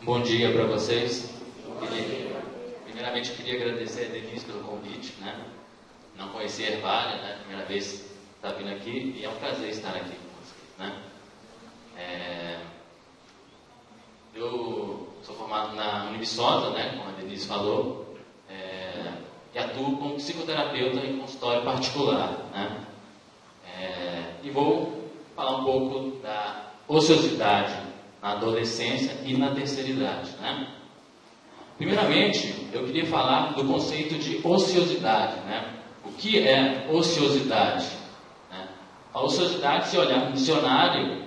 Bom dia para vocês. Primeiramente, eu queria agradecer a Denise pelo convite, né? Não conhecia a Hervália, né? Primeira vez que está vindo aqui e é um prazer estar aqui com vocês, né? Eu sou formado na Univisosa, né? Como a Denise falou, e atuo como psicoterapeuta em consultório particular, né? E vou falar um pouco da ociosidade na adolescência e na terceira idade, né? Primeiramente, eu queria falar do conceito de ociosidade, né? O que é ociosidade? Né? A ociosidade, se olhar no dicionário,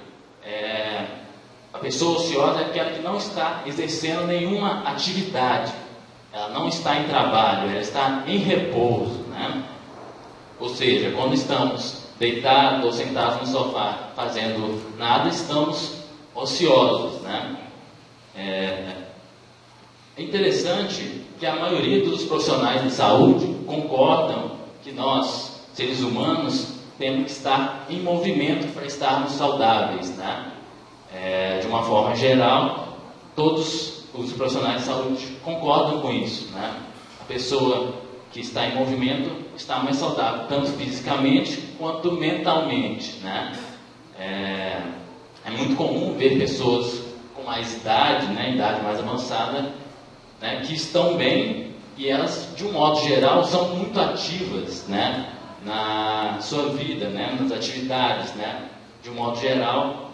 a pessoa ociosa é aquela que não está exercendo nenhuma atividade, ela não está em trabalho, ela está em repouso, né? Ou seja, quando estamos deitados ou sentados no sofá fazendo nada, estamos ociosos, né? É interessante que a maioria dos profissionais de saúde concordam que nós, seres humanos, temos que estar em movimento para estarmos saudáveis, né? De uma forma geral, todos os profissionais de saúde concordam com isso, né? A pessoa que está em movimento está mais saudável, tanto fisicamente quanto mentalmente, né? É muito comum ver pessoas com mais idade, né, idade mais avançada, né, que estão bem e elas, de um modo geral, são muito ativas, né, na sua vida, né, nas atividades, né. De um modo geral,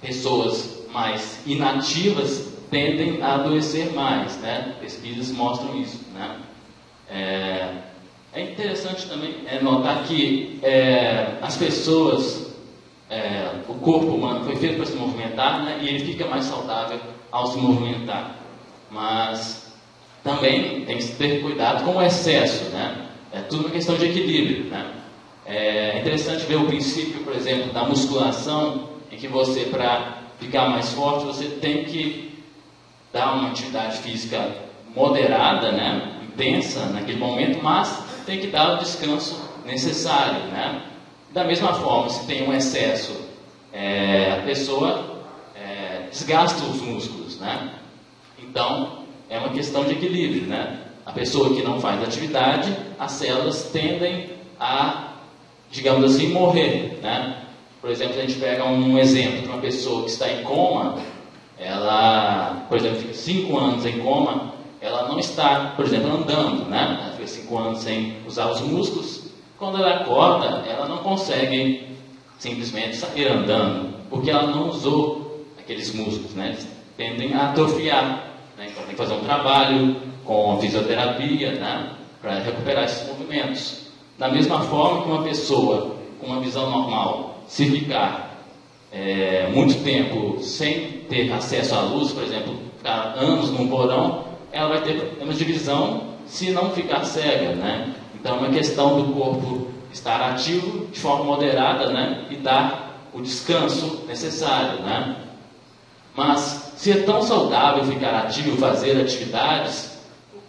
pessoas mais inativas tendem a adoecer mais, né. Pesquisas mostram isso, né. É interessante também notar que as pessoas, o corpo humano foi feito para se movimentar, né, e ele fica mais saudável ao se movimentar. Mas também tem que ter cuidado com o excesso, né? É tudo uma questão de equilíbrio, né? É interessante ver o princípio, por exemplo, da musculação, em que você, para ficar mais forte, você tem que dar uma atividade física moderada, né? Intensa naquele momento, mas tem que dar o descanso necessário, né? Da mesma forma, se tem um excesso, a pessoa desgasta os músculos, né? Então, é uma questão de equilíbrio, né? A pessoa que não faz atividade, as células tendem a, digamos assim, morrer, né? Por exemplo, se a gente pega um exemplo de uma pessoa que está em coma, ela, por exemplo, fica 5 anos em coma, ela não está, por exemplo, andando, né? Ela fica 5 anos sem usar os músculos. Quando ela acorda, ela não consegue simplesmente sair andando, porque ela não usou aqueles músculos, né? Eles tendem a atrofiar, né? Então tem que fazer um trabalho com fisioterapia, né? Para recuperar esses movimentos. Da mesma forma que uma pessoa com uma visão normal, se ficar muito tempo sem ter acesso à luz, por exemplo, ficar anos num porão, ela vai ter problemas de visão se não ficar cega, né? Então é uma questão do corpo estar ativo de forma moderada, né? E dar o descanso necessário, né? Mas se é tão saudável ficar ativo, fazer atividades,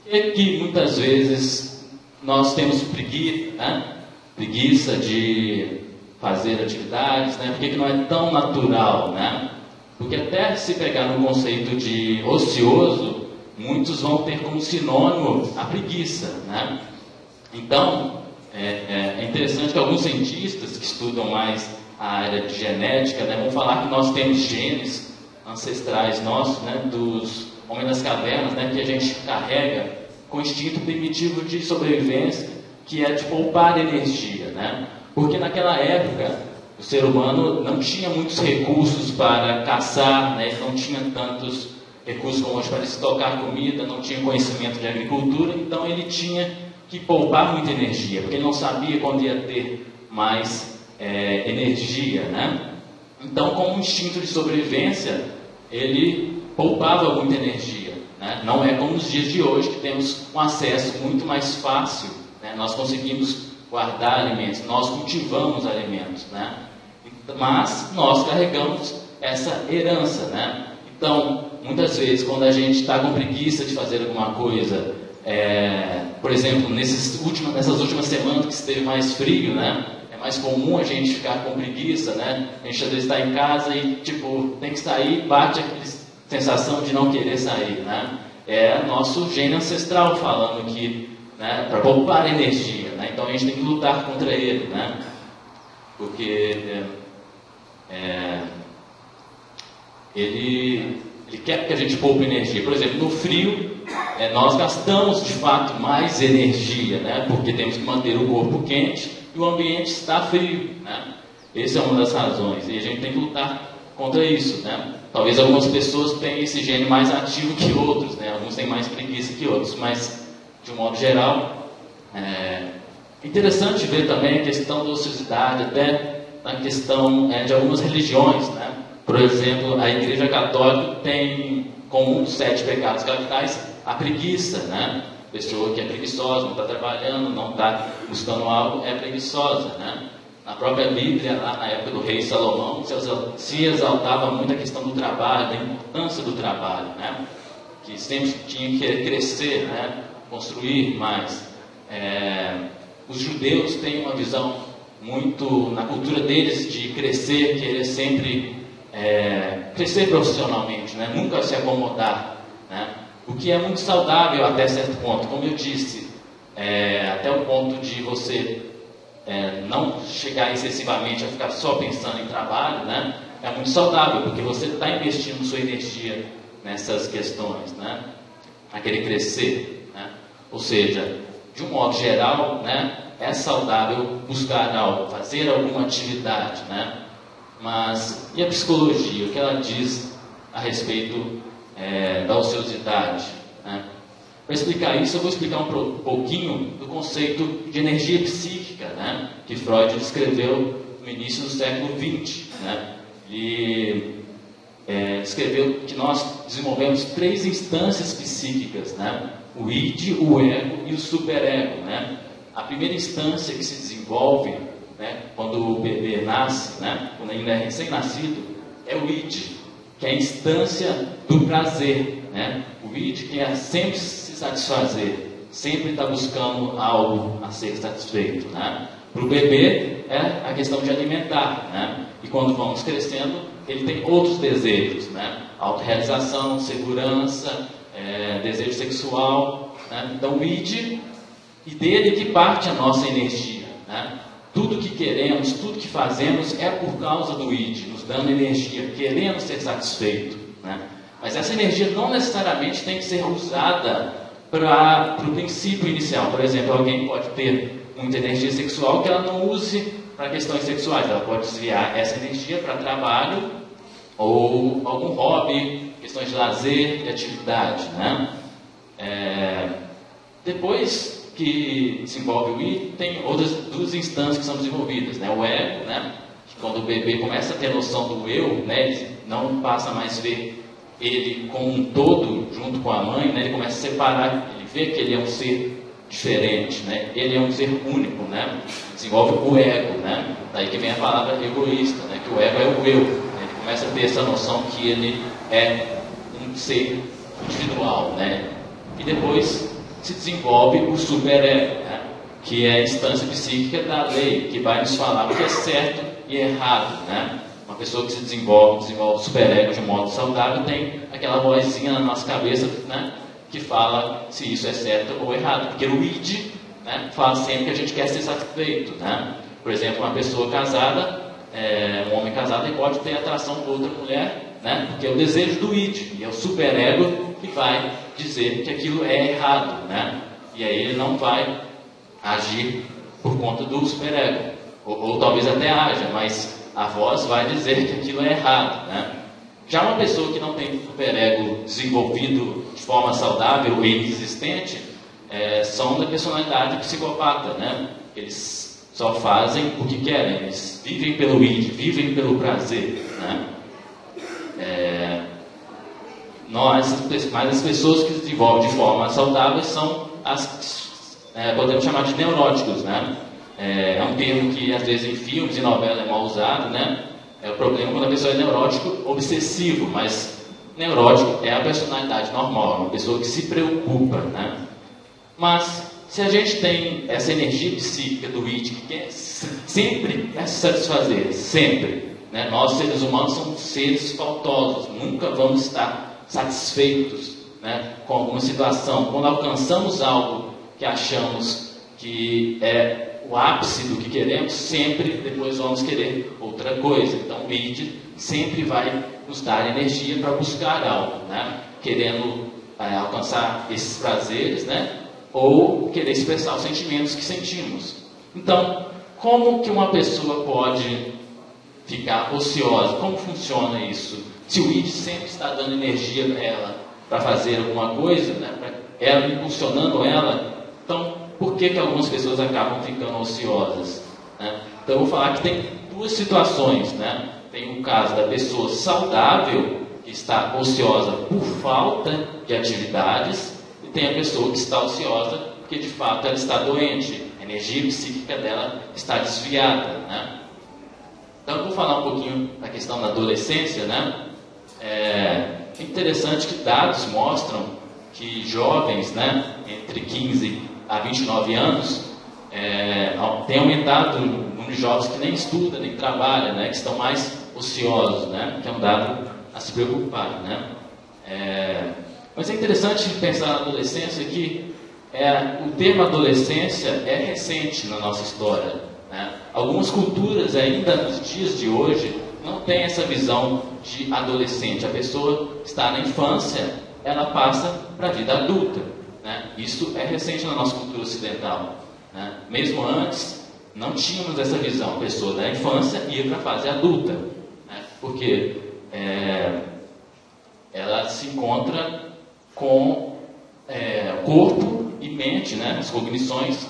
por que muitas vezes nós temos preguiça, né? Preguiça de fazer atividades, né? Por que não é tão natural, né? Porque até se pegar no conceito de ocioso, muitos vão ter como sinônimo a preguiça, né? Então, é interessante que alguns cientistas que estudam mais a área de genética, né, vão falar que nós temos genes ancestrais nossos, né, dos homens das cavernas, né, que a gente carrega com instinto primitivo de sobrevivência, que é de poupar energia, né? Porque naquela época o ser humano não tinha muitos recursos para caçar, né, não tinha tantos recursos como hoje para estocar comida, não tinha conhecimento de agricultura, então ele tinha que poupar muita energia, porque ele não sabia quando ia ter mais energia, né? Então, como instinto de sobrevivência, ele poupava muita energia, né? Não é como nos dias de hoje, que temos um acesso muito mais fácil, né? Nós conseguimos guardar alimentos, nós cultivamos alimentos, né? Mas nós carregamos essa herança, né? Então, muitas vezes, quando a gente está com preguiça de fazer alguma coisa, por exemplo, nessas últimas semanas que esteve mais frio, né? É mais comum a gente ficar com preguiça, né? A gente às vezes está em casa e, tipo, tem que sair, bate sensação de não querer sair, né? É nosso gene ancestral falando que, né, para poupar energia, né? Então a gente tem que lutar contra ele, né? Porque ele quer que a gente poupe energia. Por exemplo, no frio, nós gastamos de fato mais energia, né? Porque temos que manter o corpo quente e o ambiente está frio, né? Essa é uma das razões, e a gente tem que lutar contra isso, né? Talvez algumas pessoas tenham esse gene mais ativo que outros, né? Alguns têm mais preguiça que outros, mas de um modo geral é interessante ver também a questão da ociosidade, até na questão de algumas religiões, né? Por exemplo, a Igreja Católica tem como um dos 7 pecados capitais a preguiça, né? A pessoa que é preguiçosa, não está trabalhando, não está buscando algo, é preguiçosa, né? Na própria Bíblia, lá na época do rei Salomão, se exaltava muito a questão do trabalho, da importância do trabalho, né? Que sempre tinha que crescer, né? Construir mais. Os judeus têm uma visão muito, na cultura deles, de crescer, querer sempre crescer profissionalmente, né? Nunca se acomodar, né? O que é muito saudável até certo ponto, como eu disse, até o ponto de você não chegar excessivamente a ficar só pensando em trabalho, né? É muito saudável, porque você está investindo sua energia nessas questões, né? A querer crescer, né? Ou seja, de um modo geral, né? É saudável buscar algo, fazer alguma atividade, né? Mas e a psicologia? O que ela diz a respeito da ociosidade, né? Para explicar isso, eu vou explicar um pouquinho do conceito de energia psíquica, né? Que Freud descreveu no início do século XX, né? Ele descreveu que nós desenvolvemos 3 instâncias psíquicas, né? O id, o ego e o superego, né? A primeira instância que se desenvolve, né, quando o bebê nasce, né, quando ainda é recém-nascido, é o id, que é a instância do prazer, né? O id que é sempre se satisfazer, sempre está buscando algo a ser satisfeito, né? Para o bebê é a questão de alimentar, né? E quando vamos crescendo, ele tem outros desejos, né? Autorrealização, segurança, desejo sexual, né? Então o id, e dele que parte a nossa energia, né? Tudo que queremos, tudo que fazemos é por causa do id, nos dando energia, querendo ser satisfeito, né? Mas essa energia não necessariamente tem que ser usada para o princípio inicial. Por exemplo, alguém pode ter muita energia sexual que ela não use para questões sexuais. Ela pode desviar essa energia para trabalho ou algum hobby, questões de lazer, de atividade, né? Depois que desenvolve o id, tem outras 2 instâncias que são desenvolvidas, né? O ego, né? Que quando o bebê começa a ter noção do eu, né? Ele não passa mais a ver ele como um todo junto com a mãe, né? Ele começa a separar, ele vê que ele é um ser diferente, né? Ele é um ser único, né? Desenvolve o ego, né? Daí que vem a palavra egoísta, né? Que o ego é o eu, né? Ele começa a ter essa noção que ele é um ser individual, né? E depois se desenvolve o superego, né? Que é a instância psíquica da lei, que vai nos falar o que é certo e errado, né? Uma pessoa que se desenvolve o superego de modo saudável tem aquela vozinha na nossa cabeça, né? Que fala se isso é certo ou errado, porque o id, né, fala sempre que a gente quer ser satisfeito, né? Por exemplo, uma pessoa casada, um homem casado, ele pode ter atração por outra mulher, né? Porque é o desejo do id, e é o superego que vai dizer que aquilo é errado, né? E aí ele não vai agir por conta do superego, ou talvez até haja, mas a voz vai dizer que aquilo é errado, né? Já uma pessoa que não tem superego desenvolvido de forma saudável e inexistente, são da personalidade psicopata, né? Eles só fazem o que querem, eles vivem pelo id, vivem pelo prazer, né? Mas as pessoas que se desenvolvem de forma saudável são podemos chamar de neuróticos, né? É um termo que às vezes em filmes e novelas é mal usado, né? É o problema quando a pessoa é neurótico obsessivo, mas neurótico é a personalidade normal, uma pessoa que se preocupa, né? Mas se a gente tem essa energia psíquica do id que quer sempre se satisfazer, sempre, né? Nós seres humanos somos seres faltosos, nunca vamos estar satisfeitos, né, com alguma situação. Quando alcançamos algo que achamos que é o ápice do que queremos, sempre depois vamos querer outra coisa. Então o id sempre vai nos dar energia para buscar algo, né, querendo alcançar esses prazeres, né, ou querer expressar os sentimentos que sentimos. Então, como que uma pessoa pode ficar ociosa? Como funciona isso? Se o id sempre está dando energia para ela para fazer alguma coisa, né, ela impulsionando ela, então por que algumas pessoas acabam ficando ociosas, né? Então eu vou falar que tem duas situações, né? Tem o caso da pessoa saudável que está ociosa por falta de atividades, e tem a pessoa que está ociosa porque de fato ela está doente, a energia psíquica dela está desviada, né? Então eu vou falar um pouquinho da questão da adolescência, né? É interessante que dados mostram que jovens, né, entre 15 a 29 anos, tem aumentado o número de jovens que nem estudam, nem trabalham, né, que estão mais ociosos, né, que é um dado a se preocupar, né. Mas é interessante pensar na adolescência que o termo adolescência é recente na nossa história, né. Algumas culturas ainda nos dias de hoje não tem essa visão de adolescente. A pessoa está na infância, ela passa para a vida adulta, né? Isso é recente na nossa cultura ocidental, né? Mesmo antes, não tínhamos essa visão. A pessoa da infância ia para a fase adulta, né? Porque ela se encontra com corpo e mente, né? As cognições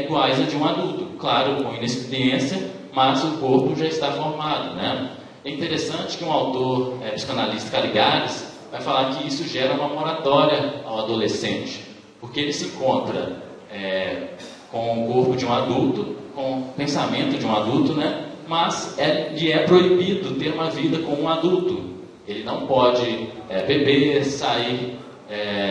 iguais a de um adulto. Claro, com inexperiência, mas o corpo já está formado, né? É interessante que um autor psicanalista, Caligares, vai falar que isso gera uma moratória ao adolescente, porque ele se encontra com o corpo de um adulto, com o pensamento de um adulto, né? Mas lhe é proibido ter uma vida como um adulto. Ele não pode beber, sair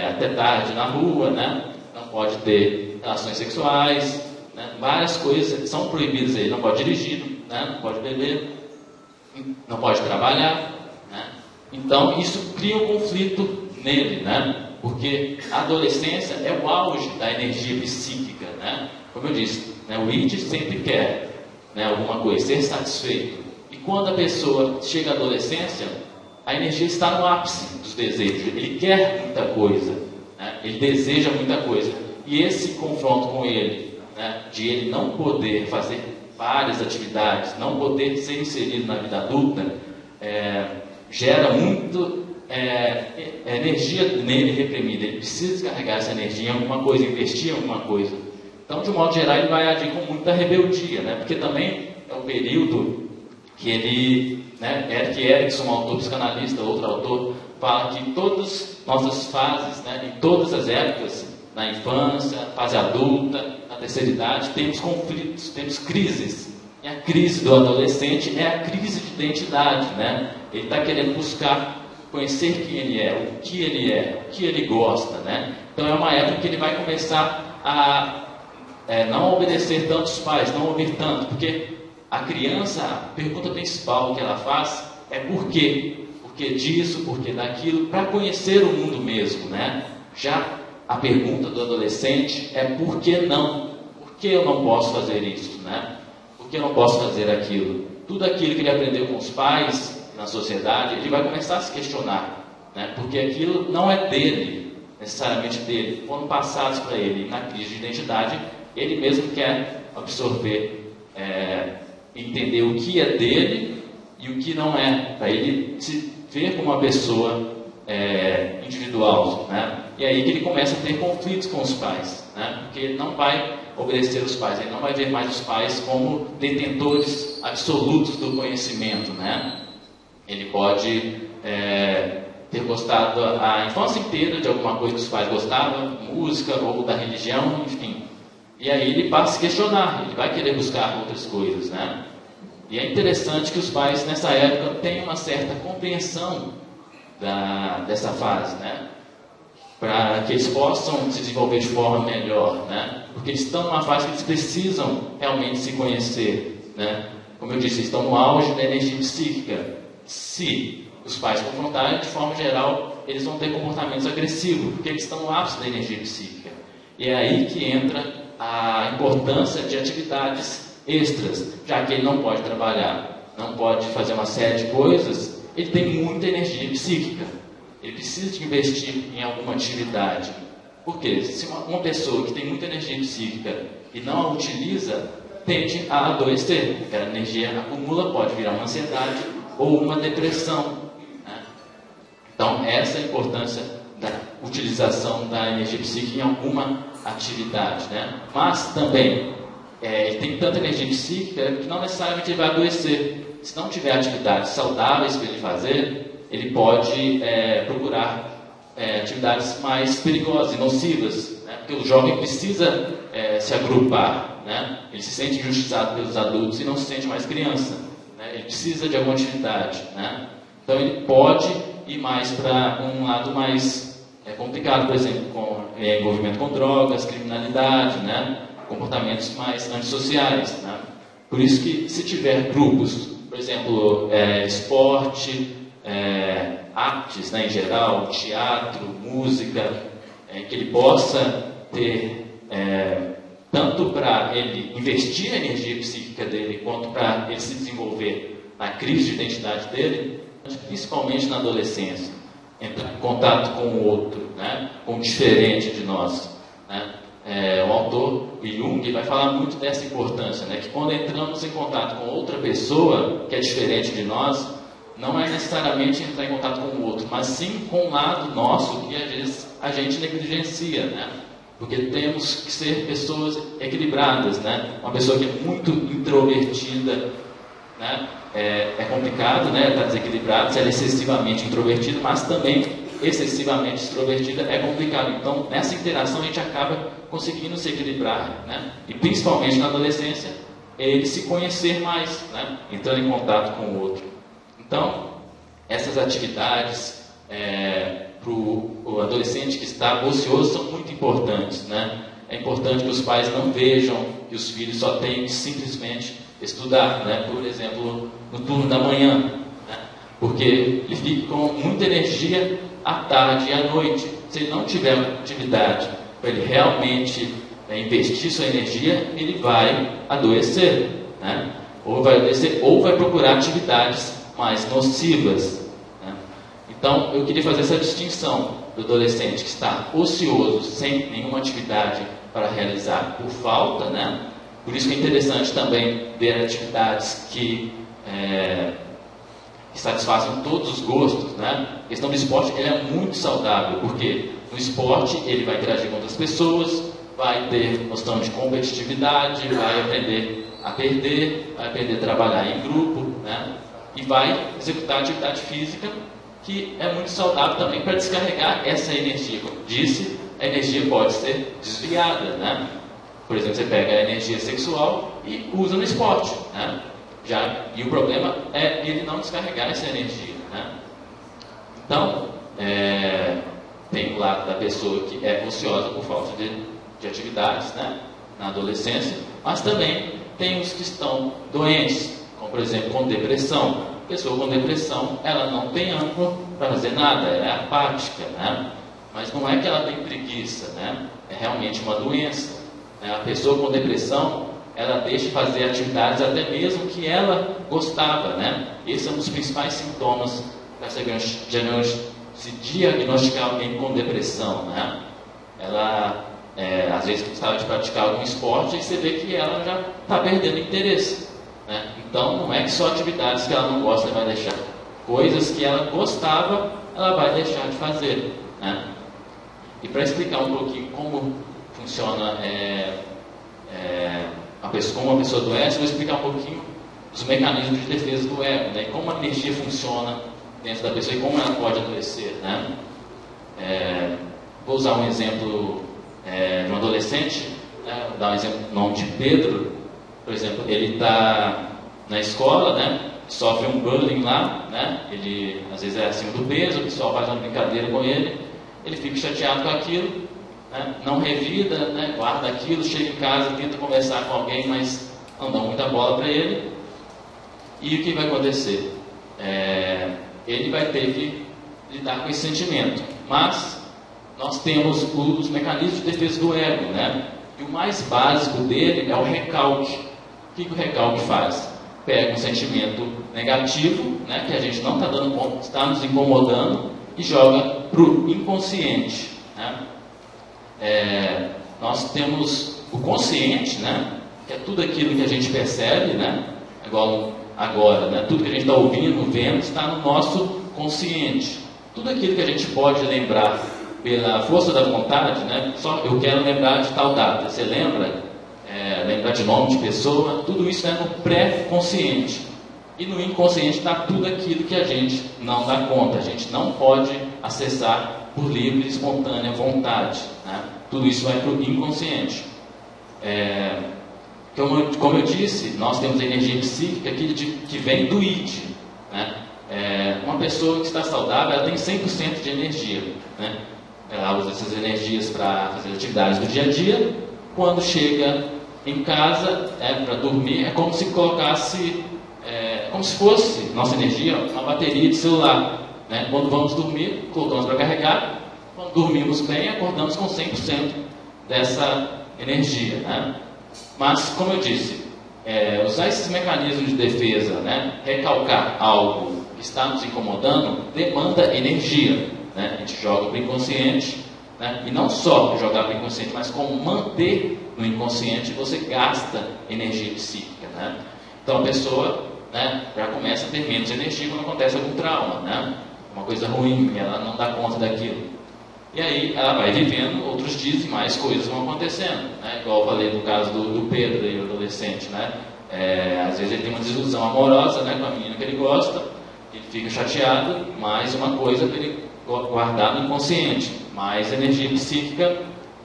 até tarde na rua, né? Não pode ter relações sexuais, né? Várias coisas são proibidas. Ele não pode dirigir, né? Não pode beber, não pode trabalhar, né? Então isso cria um conflito nele, né? Porque a adolescência é o auge da energia psíquica, né? Como eu disse, né? O id sempre quer, né, alguma coisa, ser satisfeito. E quando a pessoa chega à adolescência, a energia está no ápice dos desejos. Ele quer muita coisa, né? Ele deseja muita coisa. E esse confronto com ele, né, de ele não poder fazer várias atividades, não poder ser inserido na vida adulta, gera muito energia nele reprimida. Ele precisa descarregar essa energia em alguma coisa, investir em alguma coisa. Então, de um modo geral, ele vai agir com muita rebeldia, né? Porque também é um período que ele, né, Erik Erikson, um autor psicanalista, outro autor, fala que todas nossas fases, né, em todas as épocas, na infância, fase adulta, na terceira idade, temos conflitos, temos crises. E a crise do adolescente é a crise de identidade, né? Ele está querendo buscar conhecer quem ele é, o que ele gosta, né? Então é uma época que ele vai começar a não obedecer tanto os pais, não ouvir tanto, porque a criança, a pergunta principal que ela faz é por quê? Por que disso, por que daquilo, para conhecer o mundo mesmo, né? Já a pergunta do adolescente é por que não? Por que eu não posso fazer isso, né? Por que eu não posso fazer aquilo? Tudo aquilo que ele aprendeu com os pais, na sociedade, ele vai começar a se questionar, né? Porque aquilo não é dele, necessariamente dele, foram passados para ele. Na crise de identidade, ele mesmo quer absorver, entender o que é dele e o que não é, para ele se ver como uma pessoa individual, né? E aí que ele começa a ter conflitos com os pais, né? Porque ele não vai obedecer os pais, ele não vai ver mais os pais como detentores absolutos do conhecimento, né? Ele pode ter gostado a infância inteira de alguma coisa que os pais gostavam, música ou da religião, enfim. E aí ele passa a se questionar, ele vai querer buscar outras coisas, né? E é interessante que os pais nessa época tenham uma certa compreensão dessa fase, né? Para que eles possam se desenvolver de forma melhor, né? Porque eles estão numa fase que eles precisam realmente se conhecer, né? Como eu disse, eles estão no auge da energia psíquica. Se os pais confrontarem, de forma geral, eles vão ter comportamentos agressivos, porque eles estão no ápice da energia psíquica. E é aí que entra a importância de atividades extras, já que ele não pode trabalhar, não pode fazer uma série de coisas, ele tem muita energia psíquica. Ele precisa de investir em alguma atividade. Porque se uma pessoa que tem muita energia psíquica e não a utiliza, tende a adoecer. Porque a energia acumula, pode virar uma ansiedade ou uma depressão, né? Então, essa é a importância da utilização da energia psíquica em alguma atividade, né? Mas também, ele tem tanta energia psíquica que não necessariamente ele vai adoecer. Se não tiver atividades saudáveis para ele fazer, ele pode procurar atividades mais perigosas e nocivas, né? Porque o jovem precisa se agrupar, né? Ele se sente injustiçado pelos adultos e não se sente mais criança, né? Ele precisa de alguma atividade, né? Então ele pode ir mais para um lado mais complicado, por exemplo, com envolvimento com drogas, criminalidade, né? Comportamentos mais antissociais, né? Por isso que se tiver grupos, por exemplo, esporte, artes, né, em geral, teatro, música, que ele possa ter tanto para ele investir a energia psíquica dele, quanto para ele se desenvolver na crise de identidade dele, principalmente na adolescência, entrar em contato com o outro, né, com o diferente de nós, né? O autor Jung vai falar muito dessa importância, né, que quando entramos em contato com outra pessoa que é diferente de nós, não é necessariamente entrar em contato com o outro, mas sim com um lado nosso que às vezes a gente negligencia, né? Porque temos que ser pessoas equilibradas, né? Uma pessoa que é muito introvertida, né? É complicado, né? Estar desequilibrado, se ela é excessivamente introvertida, mas também excessivamente extrovertida é complicado. Então, nessa interação a gente acaba conseguindo se equilibrar, né? E principalmente na adolescência, ele se conhecer mais, né? Entrando em contato com o outro. Então, essas atividades para o adolescente que está ocioso são muito importantes, né? É importante que os pais não vejam que os filhos só têm que simplesmente estudar, né? Por exemplo, no turno da manhã, né? Porque ele fica com muita energia à tarde e à noite. Se ele não tiver atividade para ele realmente investir sua energia, ele vai adoecer, né? Ou vai adoecer, ou vai procurar atividades mais nocivas, né? Então, eu queria fazer essa distinção do adolescente que está ocioso, sem nenhuma atividade para realizar por falta, né? Por isso que é interessante também ver atividades que satisfazem todos os gostos, né? A questão do esporte ele é muito saudável, porque no esporte ele vai interagir com outras pessoas, vai ter noção de competitividade, vai aprender a perder, vai aprender a trabalhar em grupo, né? E vai executar atividade física, que é muito saudável também para descarregar essa energia. Como disse, a energia pode ser desviada, né? Por exemplo, você pega a energia sexual e usa no esporte, né? E o problema é ele não descarregar essa energia, né? Então, tem o lado da pessoa que é ociosa por falta de atividades, né? Na adolescência, mas também tem os que estão doentes, como por exemplo com depressão. A pessoa com depressão, ela não tem ânimo para fazer nada, ela é apática, né? Mas não é que ela tem preguiça, né? É realmente uma doença, né? A pessoa com depressão, ela deixa de fazer atividades até mesmo que ela gostava, né? Esse é um dos principais sintomas para se diagnosticar alguém com depressão, né? Ela às vezes gostava de praticar algum esporte e você vê que ela já está perdendo interesse, né? Então, não é que só atividades que ela não gosta vai deixar. Coisas que ela gostava, ela vai deixar de fazer, né? E para explicar um pouquinho como funciona como uma pessoa adoece, eu vou explicar um pouquinho os mecanismos de defesa do ego, né? E como a energia funciona dentro da pessoa e como ela pode adoecer, né? Vou usar um exemplo de um adolescente, né? Vou dar um exemplo, o nome de Pedro, por exemplo, ele está na escola, né? Sofre um bullying lá, né? Ele às vezes é acima do peso, o pessoal faz uma brincadeira com ele, ele fica chateado com aquilo, né? Não revida, né? Guarda aquilo, chega em casa, tenta conversar com alguém, mas não dá muita bola para ele. E o que vai acontecer? ele vai ter que lidar com esse sentimento. Mas nós temos os mecanismos de defesa do ego, né? E o mais básico dele é o recalque. O que o recalque faz? Pega um sentimento negativo, né, que a gente não está dando conta, está nos incomodando, e joga para o inconsciente, né? Nós temos o consciente, né, que é tudo aquilo que a gente percebe, né, igual agora, né, tudo que a gente está ouvindo, vendo, está no nosso consciente. Tudo aquilo que a gente pode lembrar pela força da vontade, né, só eu quero lembrar de tal data, você lembra? Lembrar de nome de pessoa, tudo isso é no pré-consciente. E no inconsciente está tudo aquilo que a gente não dá conta, a gente não pode acessar por livre e espontânea vontade, né? Tudo isso vai para o inconsciente. Como eu disse, nós temos a energia psíquica que vem do id, né? Uma pessoa que está saudável, ela tem 100% de energia, né? Ela usa essas energias para fazer atividades do dia a dia. Quando chega em casa, para dormir, é como se colocasse, como se fosse nossa energia uma bateria de celular, né? Quando vamos dormir, colocamos para carregar. Quando dormimos bem, acordamos com 100% dessa energia, né? Mas, como eu disse, usar esses mecanismos de defesa, né? Recalcar algo que está nos incomodando, demanda energia, né? A gente joga para o inconsciente, né? E não só jogar para o inconsciente, mas como manter no inconsciente, você gasta energia psíquica, né? Então a pessoa, né, já começa a ter menos energia quando acontece algum trauma, né? Uma coisa ruim, ela não dá conta daquilo. E aí ela vai vivendo outros dias e mais coisas vão acontecendo, né? Igual eu falei no caso do Pedro, aí, o adolescente, né? Às vezes ele tem uma desilusão amorosa, né, com a menina que ele gosta, ele fica chateado, mais uma coisa para ele guardar no inconsciente, mais energia psíquica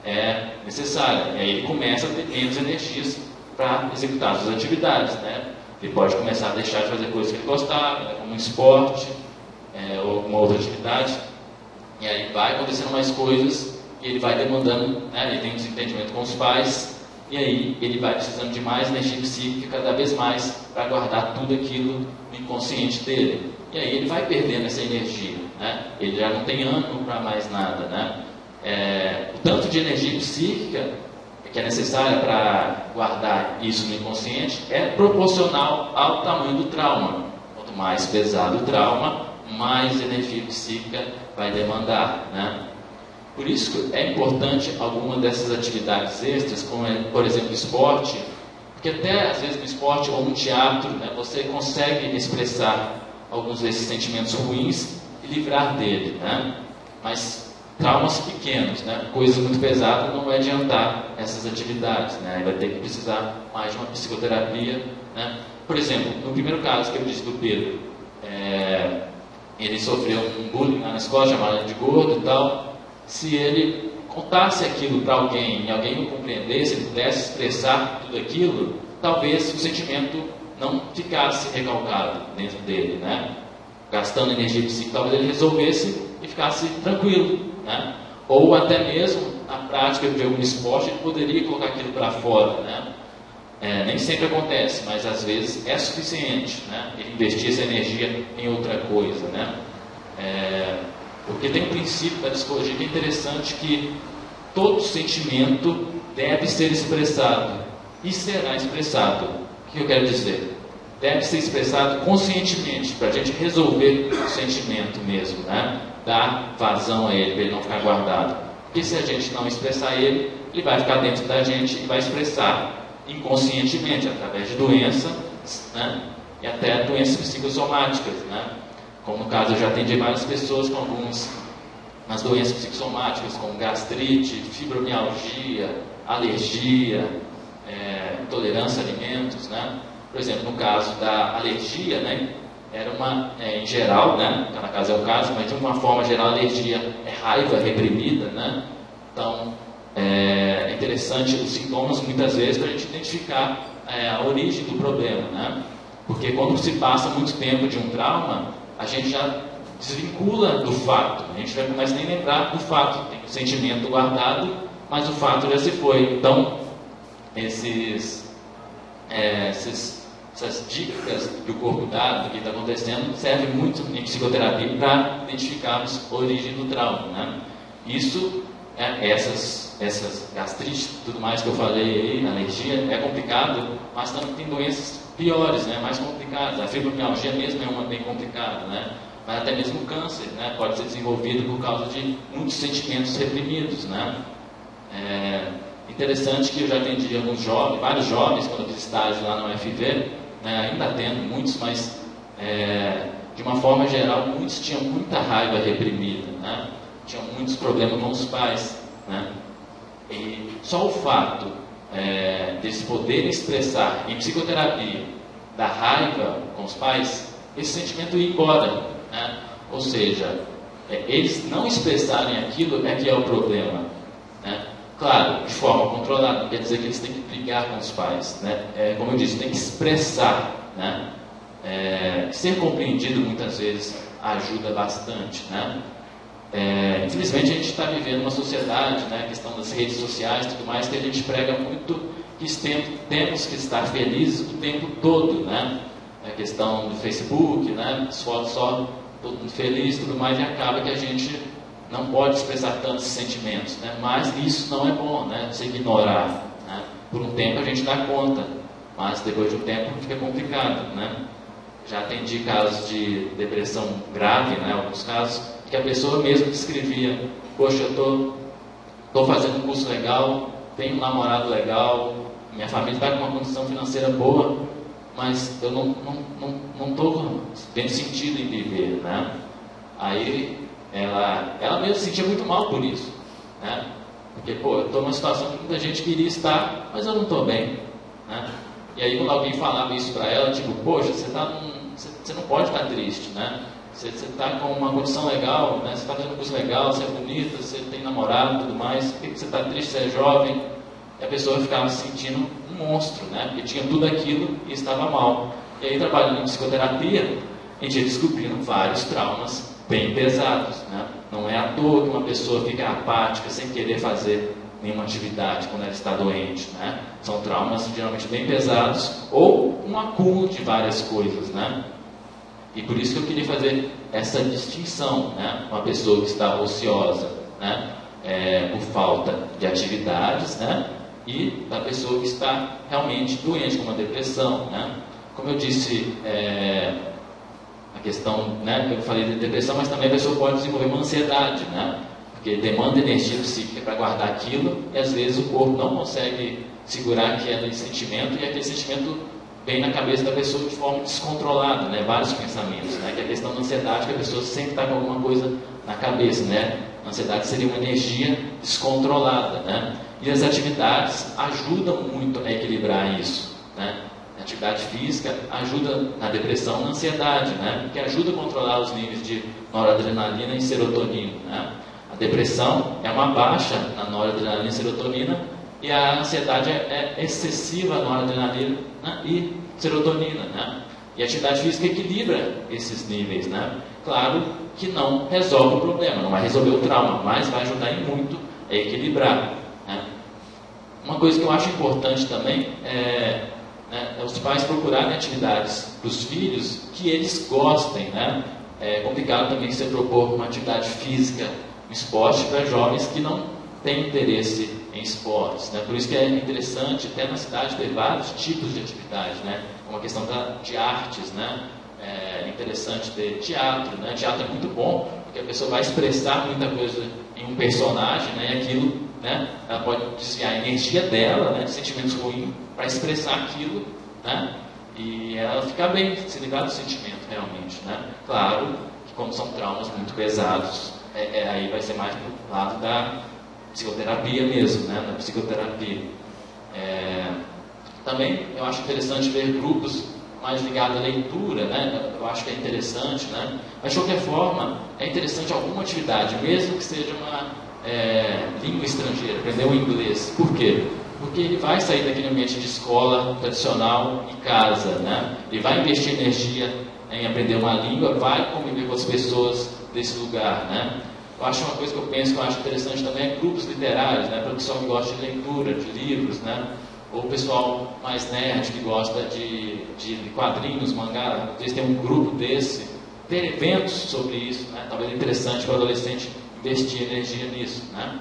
é necessária. E aí ele começa a ter menos energias para executar suas atividades, né? Ele pode começar a deixar de fazer coisas que ele gostava, né, como um esporte, ou alguma outra atividade. E aí vai acontecendo mais coisas e ele vai demandando, né, ele tem um desentendimento com os pais, e aí ele vai precisando de mais energia psíquica cada vez mais para guardar tudo aquilo no inconsciente dele. E aí ele vai perdendo essa energia, né? Ele já não tem ânimo para mais nada, né? O tanto de energia psíquica que é necessária para guardar isso no inconsciente é proporcional ao tamanho do trauma. Quanto mais pesado o trauma, mais energia psíquica vai demandar, né? Por isso é importante alguma dessas atividades extras, como por exemplo o esporte, porque até às vezes no esporte ou no teatro, né, você consegue expressar alguns desses sentimentos ruins e livrar dele, né? Mas traumas pequenos, né, coisas muito pesadas, não vai adiantar essas atividades, né? Vai ter que precisar mais de uma psicoterapia, né? Por exemplo, no primeiro caso que eu disse do Pedro, ele sofreu um bullying lá na escola, chamaram ele de gordo e tal. Se ele contasse aquilo para alguém e alguém o compreendesse, ele pudesse expressar tudo aquilo, talvez o sentimento não ficasse recalcado dentro dele, né? Gastando energia psíquica, talvez ele resolvesse e ficasse tranquilo, né? Ou até mesmo na prática de algum esporte ele poderia colocar aquilo para fora, né? Nem sempre acontece, mas às vezes é suficiente, né? Ele investir essa energia em outra coisa, né? Porque tem um princípio da psicologia que é interessante, que todo sentimento deve ser expressado e será expressado. O que eu quero dizer? Deve ser expressado conscientemente, para a gente resolver o sentimento mesmo, né? Dar vazão a ele, para ele não ficar guardado. Porque se a gente não expressar ele, ele vai ficar dentro da gente e vai expressar inconscientemente, através de doenças, né? E até doenças psicossomáticas, né? Como no caso eu já atendi várias pessoas com algumas doenças psicossomáticas, como gastrite, fibromialgia, alergia, intolerância a alimentos, né? Por exemplo, no caso da alergia, né? Era em geral, né? Cada caso é o caso, mas de uma forma geral a alergia é raiva reprimida, né? Então, é interessante os sintomas muitas vezes para a gente identificar a origem do problema, né? Porque quando se passa muito tempo de um trauma, a gente já desvincula do fato, a gente não começa nem a lembrar do fato, tem o sentimento guardado, mas o fato já se foi. Então, esses essas dicas que o corpo dá, do que está acontecendo, servem muito em psicoterapia para identificarmos a origem do trauma, né? Isso, essas gastrites, tudo mais que eu falei aí, alergia, é complicado, mas também tem doenças piores, né? Mais complicadas. A fibromialgia mesmo é uma bem complicada, né? Mas até mesmo o câncer, né? Pode ser desenvolvido por causa de muitos sentimentos reprimidos, né? Interessante que eu já atendi alguns jovens, vários jovens, quando eu fiz estágio lá na UFV, né? Ainda atendo muitos, mas de uma forma geral, muitos tinham muita raiva reprimida, né? Tinham muitos problemas com os pais, né? E só o fato deles poderem expressar em psicoterapia da raiva com os pais, esse sentimento ia embora, né? Ou seja, eles não expressarem aquilo é que é o problema, né? Claro, de forma controlada, não quer dizer que eles têm que brigar com os pais, né? Como eu disse, tem que expressar, né? Ser compreendido muitas vezes ajuda bastante, né? Infelizmente a gente está vivendo uma sociedade, né? A questão das redes sociais e tudo mais, que a gente prega muito que temos que estar felizes o tempo todo, né? A questão do Facebook, né? As fotos só todo mundo feliz e tudo mais, e acaba que a gente não pode expressar tantos sentimentos, né? Mas isso não é bom, né? Você ignorar, né? Por um tempo a gente dá conta, mas depois de um tempo fica complicado, né? Já atendi casos de depressão grave, né? Alguns casos que a pessoa mesmo descrevia: poxa, eu tô fazendo um curso legal, tenho um namorado legal, minha família está com uma condição financeira boa, mas eu não estou tendo sentido em viver, né? Aí ela mesmo se sentia muito mal por isso, né? Porque, pô, eu estou numa situação que muita gente queria estar, mas eu não estou bem, né? E aí quando alguém falava isso para ela, tipo, poxa, você não pode estar triste, né? Você está com uma condição legal, né? Você está fazendo um curso legal, você é bonita, você tem namorado e tudo mais, por que você está triste, você é jovem? E a pessoa ficava se sentindo um monstro, né? Porque tinha tudo aquilo e estava mal. E aí, trabalhando em psicoterapia, a gente ia descobrindo vários traumas bem pesados, né? Não é à toa que uma pessoa fica apática, sem querer fazer nenhuma atividade quando ela está doente, né? São traumas geralmente bem pesados ou um acúmulo de várias coisas, né? E por isso que eu queria fazer essa distinção, né? Uma pessoa que está ociosa, né? Por falta de atividades, né? E da pessoa que está realmente doente, com uma depressão, né? Como eu disse, a questão, né? Eu falei de depressão, mas também a pessoa pode desenvolver uma ansiedade, né? Porque demanda energia psíquica para guardar aquilo e às vezes o corpo não consegue segurar aquele sentimento e aquele sentimento vem na cabeça da pessoa de forma descontrolada, né? Vários pensamentos, né? Que é a questão da ansiedade, que a pessoa sempre está com alguma coisa na cabeça, né? A ansiedade seria uma energia descontrolada, né? E as atividades ajudam muito a equilibrar isso, né? A atividade física ajuda na depressão, na ansiedade, né? Porque ajuda a controlar os níveis de noradrenalina e serotonina, né? A depressão é uma baixa na noradrenalina e serotonina, e a ansiedade é excessiva noradrenalina, né? E serotonina, né? E a atividade física equilibra esses níveis, né? Claro que não resolve o problema, não vai resolver o trauma, mas vai ajudar em muito a equilibrar, né? Uma coisa que eu acho importante também é os pais procurarem atividades para os filhos que eles gostem, né? É complicado também você propor uma atividade física, um esporte para jovens que não têm interesse em esportes, né? Por isso que é interessante, até na cidade, ter vários tipos de atividades, né? Uma questão de artes, né? É interessante ter teatro, né? Teatro é muito bom, porque a pessoa vai expressar muita coisa em um personagem, né? E aquilo, né? Ela pode desviar a energia dela, né? De sentimentos ruins, para expressar aquilo, né? E ela fica bem, se livrar do sentimento, realmente, né? Claro que como são traumas muito pesados, aí vai ser mais do lado da psicoterapia mesmo, né? Da psicoterapia. Também eu acho interessante ver grupos mais ligados à leitura, né? Eu acho que é interessante, né? Mas de qualquer forma, é interessante alguma atividade, mesmo que seja uma língua estrangeira, aprender o inglês. Por quê? Porque ele vai sair daquele ambiente de escola tradicional e casa, né? Ele vai investir energia em aprender uma língua, vai conviver com as pessoas desse lugar, né? Eu acho uma coisa que eu penso que eu acho interessante também é grupos literários, né? Para o pessoal que gosta de leitura, de livros, né? ou o pessoal mais nerd que gosta de quadrinhos, mangá, às vezes tem um grupo desse, ter eventos sobre isso, né? Talvez é interessante para o adolescente investir energia nisso, né?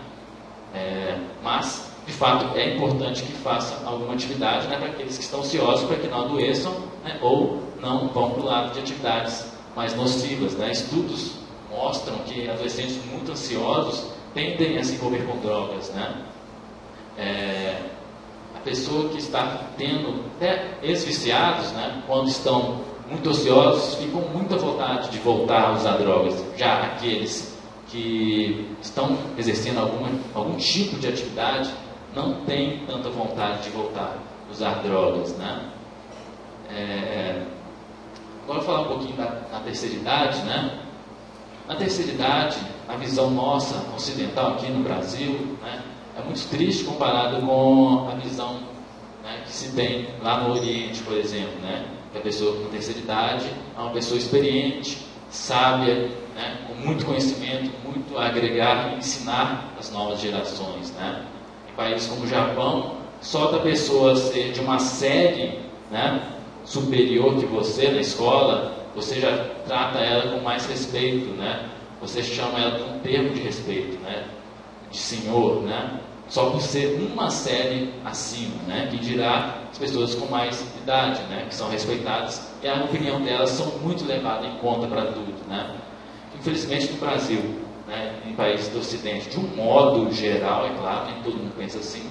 Mas, de fato, é importante que faça alguma atividade, né, para aqueles que estão ansiosos, para que não adoeçam, né, ou não vão para o lado de atividades mais nocivas, né? Estudos mostram que adolescentes muito ansiosos tendem a se envolver com drogas, né? A pessoa que está tendo até ex-viciados, né, quando estão muito ociosos, ficam com muita vontade de voltar a usar drogas. Já aqueles que estão exercendo algum tipo de atividade não têm tanta vontade de voltar a usar drogas, né? Agora vou falar um pouquinho da terceira idade, né? Na terceira idade, a visão nossa ocidental aqui no Brasil, né, é muito triste comparado com a visão, né, que se tem lá no Oriente, por exemplo, né? Que a pessoa com terceira idade é uma pessoa experiente, sábia, né, com muito conhecimento, muito a agregar e ensinar as novas gerações, né? Em países como o Japão, só da pessoa ser de uma série, né, superior que você na escola, você já trata ela com mais respeito, né? Você chama ela com um termo de respeito, né? De senhor, né? Só por ser uma série acima, né? Que dirá as pessoas com mais idade, né? Que são respeitadas e a opinião delas são muito levadas em conta para tudo, né? Infelizmente no Brasil, né, em países do Ocidente, de um modo geral, é claro, nem todo mundo pensa assim,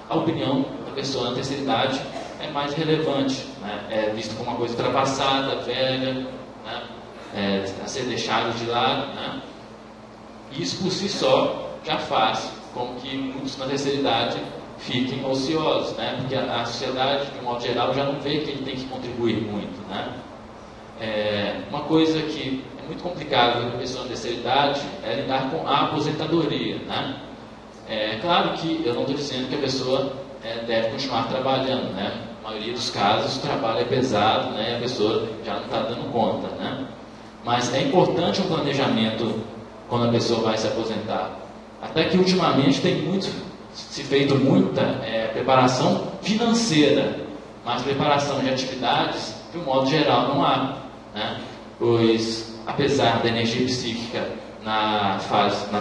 a opinião da pessoa na terceira idade é mais relevante, né? É visto como uma coisa ultrapassada, velha, né? A ser deixado de lado, né? Isso por si só já faz com que muitos na terceira idade fiquem ociosos, né? Porque a sociedade, de um modo geral, já não vê que ele tem que contribuir muito, né? Uma coisa que é muito complicada para a pessoa na terceira idade é lidar com a aposentadoria, né? É claro que eu não estou dizendo que a pessoa deve continuar trabalhando, né? Na maioria dos casos o trabalho é pesado, né? E a pessoa já não está dando conta, né? Mas é importante um planejamento quando a pessoa vai se aposentar. Até que ultimamente tem se feito muita preparação financeira, mas preparação de atividades, de um modo geral, não há, né? Pois, apesar da energia psíquica na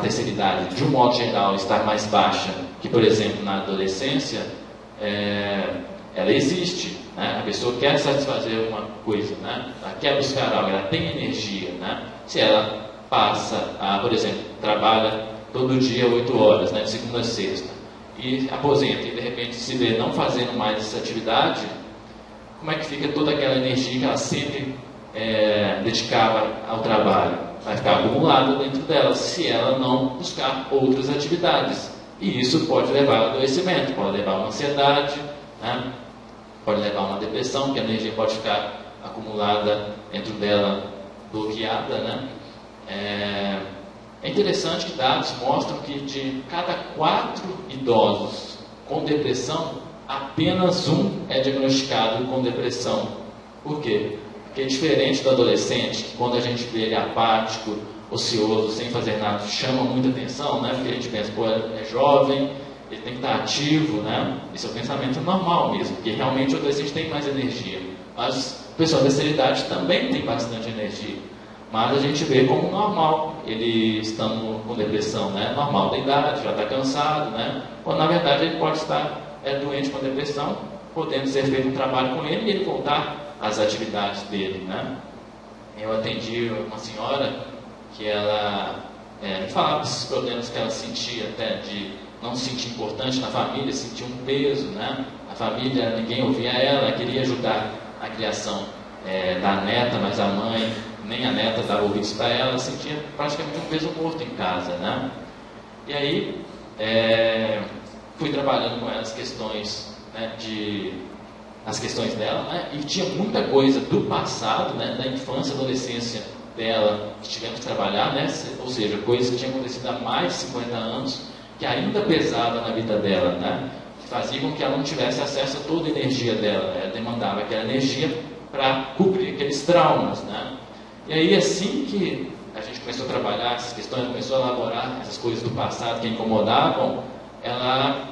terceira idade, de um modo geral, estar mais baixa que, por exemplo, na adolescência, ela existe, né? A pessoa quer satisfazer uma coisa, né? Ela quer buscar algo, ela tem energia, né? Se ela passa por exemplo, trabalha todo dia 8 horas, né, de segunda a sexta, e aposenta e de repente se vê não fazendo mais essa atividade, como é que fica toda aquela energia que ela sempre dedicava ao trabalho? Vai ficar acumulada dentro dela se ela não buscar outras atividades. E isso pode levar ao adoecimento, pode levar a uma ansiedade, né? Pode levar a uma depressão, que a energia pode ficar acumulada dentro dela, bloqueada, né? É interessante que dados mostram que de cada 4 idosos com depressão, apenas um é diagnosticado com depressão. Por quê? Porque é diferente do adolescente, que quando a gente vê ele apático, ocioso, sem fazer nada, chama muita atenção, né? Porque a gente pensa, pô, é jovem, ele tem que estar ativo, né? Esse é o pensamento normal mesmo, porque realmente o adolescente tem mais energia. Mas o pessoal da terceira idade também tem bastante energia. Mas a gente vê como normal ele estando com depressão, né? Normal da idade, já está cansado, né? Ou na verdade ele pode estar doente com depressão, podendo ser feito um trabalho com ele e ele voltar às atividades dele, né? Eu atendi uma senhora que ela me falava desses problemas que ela sentia, até de não se sentir importante na família, sentir um peso, né? A família, ninguém ouvia ela queria ajudar a criação da neta, mas a mãe nem a neta dava ouvidos para ela, sentia praticamente um peso morto em casa, né? E aí fui trabalhando com ela as questões, né, as questões dela, né? E tinha muita coisa do passado, né, da infância, adolescência dela que tivemos que trabalhar, né? Ou seja, coisas que tinham acontecido há mais de 50 anos que ainda pesava na vida dela, né? Que fazia com que ela não tivesse acesso a toda a energia dela, né? Ela demandava aquela energia para cobrir aqueles traumas, né? E aí, assim que a gente começou a trabalhar essas questões, começou a elaborar essas coisas do passado que a incomodavam, ela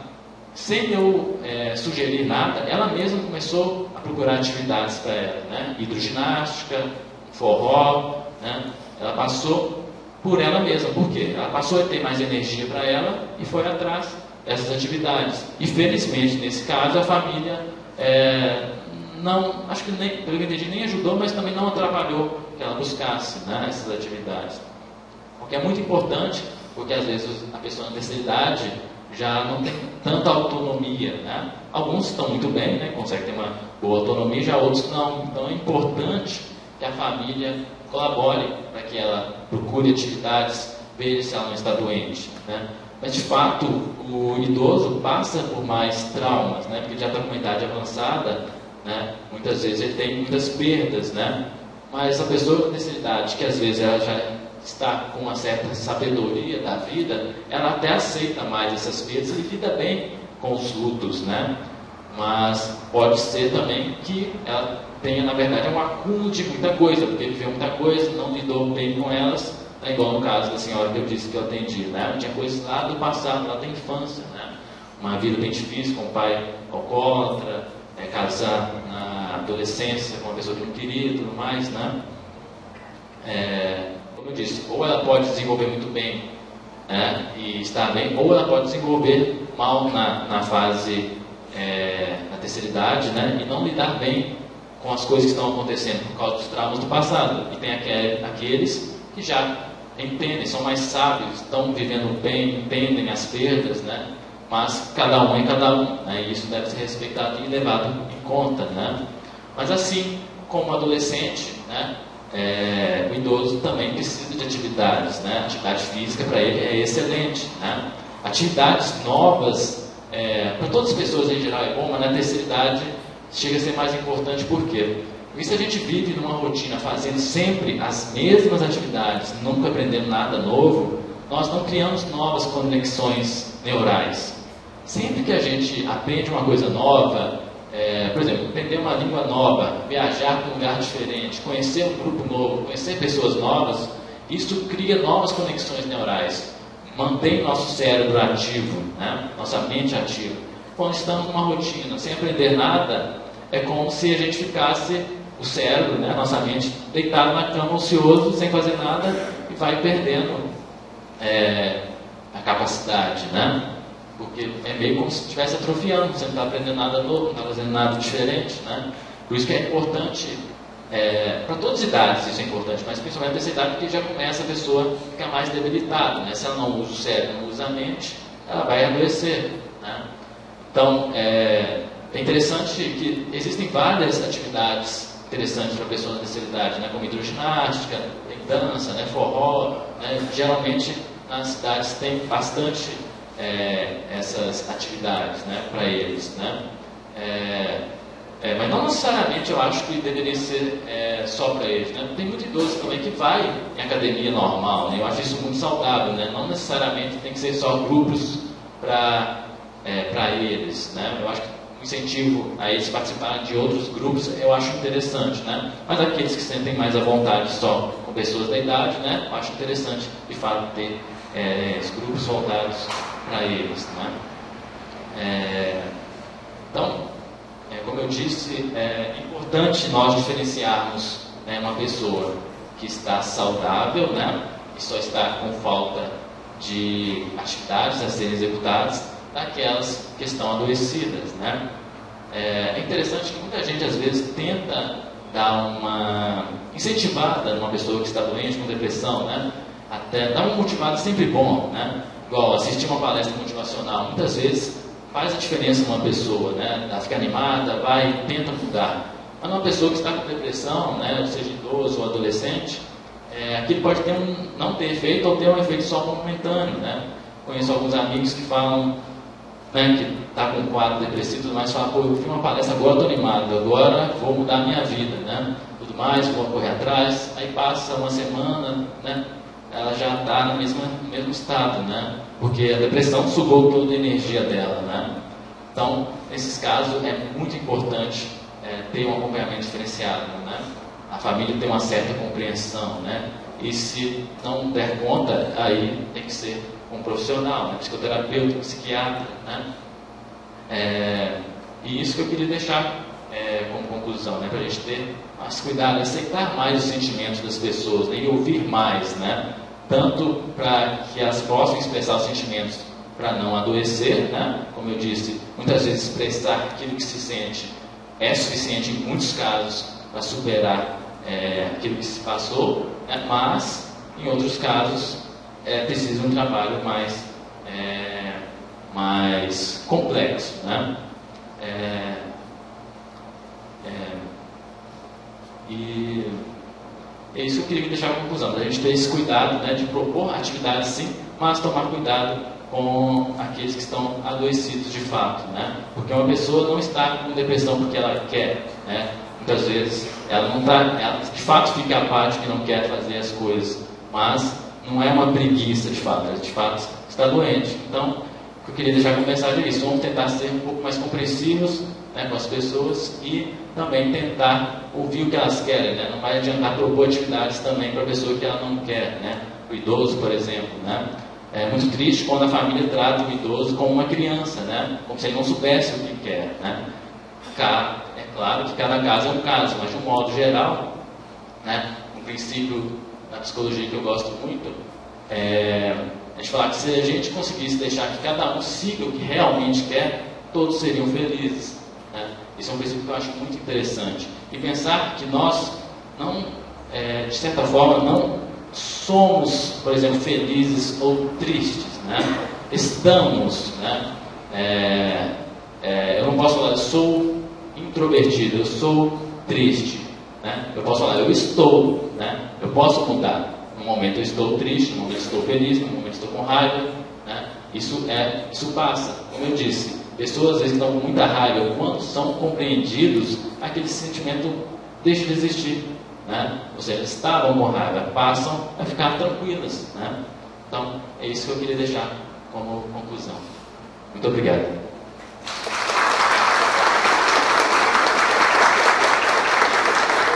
sem eu sugerir nada, ela mesma começou a procurar atividades para ela, né? Hidroginástica, forró, né? Ela passou por ela mesma. Por quê? Ela passou a ter mais energia para ela e foi atrás dessas atividades. E felizmente, nesse caso, a família não, acho que nem, pelo que eu entendi, nem ajudou, mas também não atrapalhou que ela buscasse, né, essas atividades. O que é muito importante, porque às vezes a pessoa na terceira idade já não tem tanta autonomia, né? Alguns estão muito bem, né, conseguem ter uma boa autonomia, já outros não. Então é importante que a família colabore para que ela procure atividades, veja se ela não está doente, né? Mas de fato o idoso passa por mais traumas, né? Porque já está com uma idade avançada, né? Muitas vezes ele tem muitas perdas, né? Mas a pessoa com terceira idade, que às vezes ela já está com uma certa sabedoria da vida, ela até aceita mais essas perdas e lida bem com os lutos, né? Mas pode ser também que ela tenha, na verdade, um acúmulo de muita coisa, porque viveu muita coisa, não lidou bem com elas, né? Igual no caso da senhora que eu disse que eu atendi, né? Tinha coisas lá do passado, lá da infância, né? Uma vida bem difícil, com um pai alcoólatra, casar na adolescência com uma pessoa que não queria e tudo mais, né? Como eu disse, ou ela pode desenvolver muito bem, né, e estar bem, ou ela pode desenvolver mal na fase na terceira idade, né, e não lidar bem com as coisas que estão acontecendo por causa dos traumas do passado. E tem aqueles que já entendem, são mais sábios, estão vivendo bem, entendem as perdas, né, mas cada um é cada um, né, e isso deve ser respeitado e levado em conta, né. Mas assim como o adolescente, né, o idoso também precisa de atividades, né? Atividade física para ele é excelente, né? Atividades novas, para todas as pessoas em geral é bom, mas na terceira idade chega a ser mais importante. Por quê? Porque se a gente vive numa rotina fazendo sempre as mesmas atividades, nunca aprendendo nada novo, nós não criamos novas conexões neurais. Sempre que a gente aprende uma coisa nova, por exemplo, aprender uma língua nova, viajar para um lugar diferente, conhecer um grupo novo, conhecer pessoas novas, isso cria novas conexões neurais, mantém nosso cérebro ativo, né? Nossa mente ativa. Quando estamos numa rotina, sem aprender nada, é como se a gente ficasse, o cérebro, né? Nossa mente, deitado na cama, ocioso, sem fazer nada, e vai perdendo a capacidade, né? Porque é meio como se estivesse atrofiando, você não está aprendendo nada novo, não está fazendo nada diferente, né? Por isso que é importante, para todas as idades isso é importante, mas principalmente nessa idade, porque já começa a pessoa a ficar mais debilitada, né? Se ela não usa o cérebro, não usa a mente, ela vai adoecer, né? Então, é interessante que existem várias atividades interessantes para pessoas dessa idade, né? Como hidroginástica, tem dança, né? Forró, né? Geralmente nas cidades tem bastante essas atividades, né, para eles, né? Mas não necessariamente eu acho que deveria ser só para eles, né? Tem muito idoso também que vai em academia normal, né? Eu acho isso muito saudável, né? Não necessariamente tem que ser só grupos para eles, né? Eu acho que o incentivo a eles participarem de outros grupos eu acho interessante, né? Mas aqueles que sentem mais à vontade só com pessoas da idade, né? Eu acho interessante, de fato, ter os grupos voltados para eles, né? Então, como eu disse, é importante nós diferenciarmos, né, uma pessoa que está saudável, né, e só está com falta de atividades a serem executadas, daquelas que estão adoecidas, né? É interessante que muita gente às vezes tenta dar uma incentivada numa pessoa que está doente com depressão, né? Até dar uma motivada sempre bom, né? Igual assistir uma palestra motivacional, muitas vezes faz a diferença numa pessoa, né? Ela fica animada, vai, tenta mudar. Mas uma pessoa que está com depressão, né, seja idoso ou adolescente, aquilo pode não ter efeito ou ter um efeito só momentâneo, né? Conheço alguns amigos que falam, né, que está com um quadro depressivo, mas falam, pô, eu fiz uma palestra agora, estou animado, agora vou mudar a minha vida, né? Tudo mais, vou correr atrás. Aí passa uma semana, né? Ela já está no mesmo estado, né? Porque a depressão sugou toda a energia dela, né? Então, nesses casos, é muito importante ter um acompanhamento diferenciado, né? A família tem uma certa compreensão, né? E se não der conta, aí tem que ser um profissional, né? Psicoterapeuta, psiquiatra, né? E isso que eu queria deixar como conclusão, né? Para a gente ter mais cuidado, aceitar mais os sentimentos das pessoas, né? E ouvir mais, né? Tanto para que elas possam expressar os sentimentos para não adoecer, né? Como eu disse, muitas vezes expressar aquilo que se sente é suficiente em muitos casos para superar aquilo que se passou, né? Mas em outros casos é preciso um trabalho mais complexo, né? E é isso que eu queria deixar a conclusão, da gente ter esse cuidado, né, de propor atividades sim, mas tomar cuidado com aqueles que estão adoecidos de fato, né? Porque uma pessoa não está com depressão porque ela quer, né? Muitas vezes ela não está, ela de fato fica apática e não quer fazer as coisas, mas não é uma preguiça de fato, ela de fato está doente. Então, o que eu queria deixar como mensagem é isso: vamos tentar ser um pouco mais compreensivos, né, com as pessoas e também tentar ouvir o que elas querem, né? Não vai adiantar propor atividades também para a pessoa que ela não quer, né? O idoso, por exemplo, né? É muito triste quando a família trata o idoso como uma criança, né? Como se ele não soubesse o que quer, né? É claro que cada caso é um caso, mas de um modo geral, né? Um princípio da psicologia que eu gosto muito a gente falar que se a gente conseguisse deixar que cada um siga o que realmente quer, todos seriam felizes, né? Isso é um princípio que eu acho muito interessante. E pensar que nós não, de certa forma, não somos, por exemplo, felizes ou tristes, né? Estamos, né? Eu não posso falar, eu sou introvertido, eu sou triste, né? Eu posso falar, eu estou, né? Eu posso mudar. No momento eu estou triste, no momento eu estou feliz, no momento eu estou com raiva, né? Isso passa, como eu disse. Pessoas às vezes estão com muita raiva, quando são compreendidos, aquele sentimento deixa de existir, né? Ou seja, estavam com raiva, passam a ficar tranquilas, né? Então, é isso que eu queria deixar como conclusão. Muito obrigado.